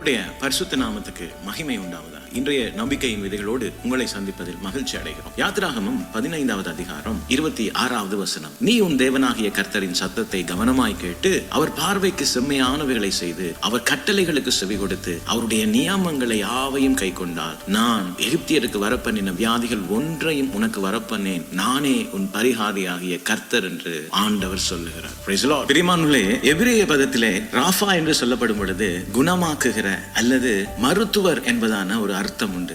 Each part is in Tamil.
பரிசுத்த நாமத்துக்கு மகிமை உண்டாவதா. இன்றைய நம்பிக்கையின் விதைகளோடு உங்களை சந்திப்பதில் மகிழ்ச்சி அடைகிறோம். யாத்திராகமம் 15வது அதிகாரம் 26வது வசனம். நீ உன் தேவனாகிய கர்த்தரின் சத்தத்தை கவனமாய் கேட்டு அவர் பார்வைக்கு செம்மையானவைகளை செய்து அவர் கட்டளைகளுக்கு செவி கொடுத்து அவருடைய நியமங்களை யாவையும் கை கொண்டால் நான் எகிப்தியருக்கு வரப்பண்ணின வியாதிகள் ஒன்றையும் உனக்கு வரப்பண்ணேன். நானே உன் பரிகாரியாகிய கர்த்தர் என்று ஆண்டவர் சொல்லுகிறார். பிரியமானவர்களே, எபிரேய பதத்திலே ராஃபா என்று சொல்லப்படும் பொழுது குணமாக்குகிற அல்லது மருத்துவர் என்பதான ஒரு அர்த்தம் உண்டு.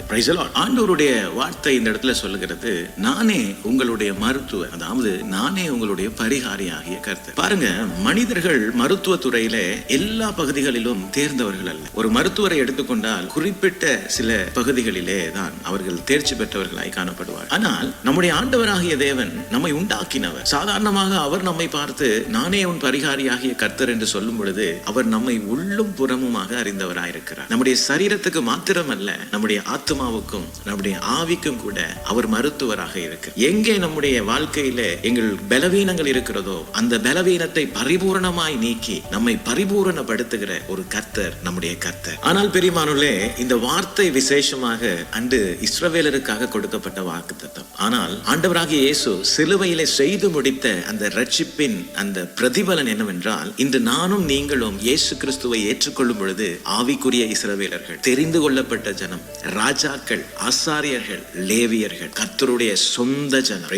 ஆண்டவருடைய வார்த்தை இந்த இடத்துல சொல்லுகிறது, நானே உங்களுடைய மருத்துவர், அதாவது நானே உங்களுடைய பரிகாரியாகிய கர்த்தர். பாருங்க, மனிதர்கள் மருத்துவ துறையில எல்லா பகுதிகளிலும் தேர்ந்தவர்கள் அல்ல. ஒரு மருத்துவரை எடுத்துக்கொண்டால் குறிப்பிட்ட சில பகுதிகளிலே தான் அவர்கள் தேர்ச்சி பெற்றவர்களாய் காணப்படுவார். ஆனால் நம்முடைய ஆண்டவராகிய தேவன் நம்மை உண்டாக்கினவர். சாதாரணமாக அவர் நம்மை பார்த்து நானே உன் பரிகாரியாகிய கர்த்தர் என்று சொல்லும் பொழுது அவர் நம்மை உள்ளும் புறமுமாக அறிந்தவராய் இருக்கிறார். நம்முடைய சரீரத்துக்கு மாத்திரமல்ல, நம்முடைய ஆத்மாவுக்கும் நம்முடைய ஆவிக்கும் கூட அவர் மருத்துவராக இருக்கிறார். எங்கே நம்முடைய வாழ்க்கையில எங்கள் பலவீனங்கள் இருக்கிறதோ அந்த பலவீனத்தை பரிபூரணமாய் நீக்கி நம்மை பரிபூரணப்படுத்துகிற ஒரு கர்த்தர் நம்முடைய கர்த்தர். ஆனால் பெரியமானவர்களே, இந்த வார்த்தை விசேஷமாக அன்று இஸ்ரவேலருக்காக கொடுக்கப்பட்ட வாக்குத்தத்தம். ஆனால் ஆண்டவராகிய இயேசு சிலுவையிலே செய்து முடித்த அந்த ரட்சிப்பின் அந்த பிரதிபலன் என்னவென்றால், இன்று நானும் நீங்களும் இயேசு கிறிஸ்துவை ஏற்றுக்கொள்ளும் பொழுது ஆவிக்குரிய இஸ்ரவேலர்கள், தெரிந்து கொள்ளப்பட்ட ஜனம், ராஜாக்கள், ஆசாரியர்கள், லேவியர்கள், கர்த்தருடைய சொந்த ஜனம்.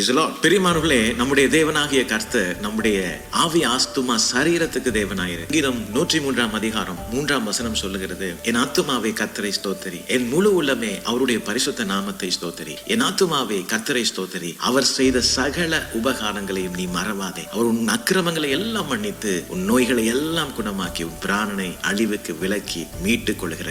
பெரியமானவர்களே, நம்முடைய தேவனாகிய கர்த்தர் நம்முடைய ஆவி ஆஸ்துமா சரீரத்துக்கு தேவனாயிரு. கீதம் 103ஆம் அதிகாரம் 3ஆம் வசனம் சொல்லுகிறது, என் ஆத்துமாவே கர்த்தரை ஸ்தோத்திரி, என் முழு உள்ளமே அவருடைய பரிசுத்த நாமத்தை ஸ்தோத்திரி. என் ஆத்துமாவே கர்த்தரை ஸ்தோத்திரி, அவர் செய்த சகல உபகாரங்களையும் நீ மறவாதே. அவர் உன் அக்கிரமங்களை எல்லாம் மன்னித்து உன் நோய்களை எல்லாம் குணமாக்கி உன் பிராணனை அழிவுக்கு விலக்கி மீட்டுக் கொள்ளுகிற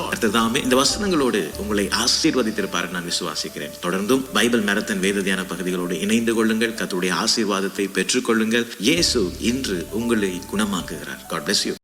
அடுத்ததாமே இந்த வசனங்களோடு உங்களை ஆசீர்வதித்திருப்பார் நான் விசுவாசிக்கிறேன். தொடர்ந்தும் பைபிள் மேரத்தன் வேத தியான பகுதிகளோடு இணைந்து கொள்ளுங்கள். கர்த்தருடைய ஆசீர்வாதத்தை பெற்றுக் கொள்ளுங்கள். இயேசு இன்று உங்களை குணமாக்குகிறார். God bless you.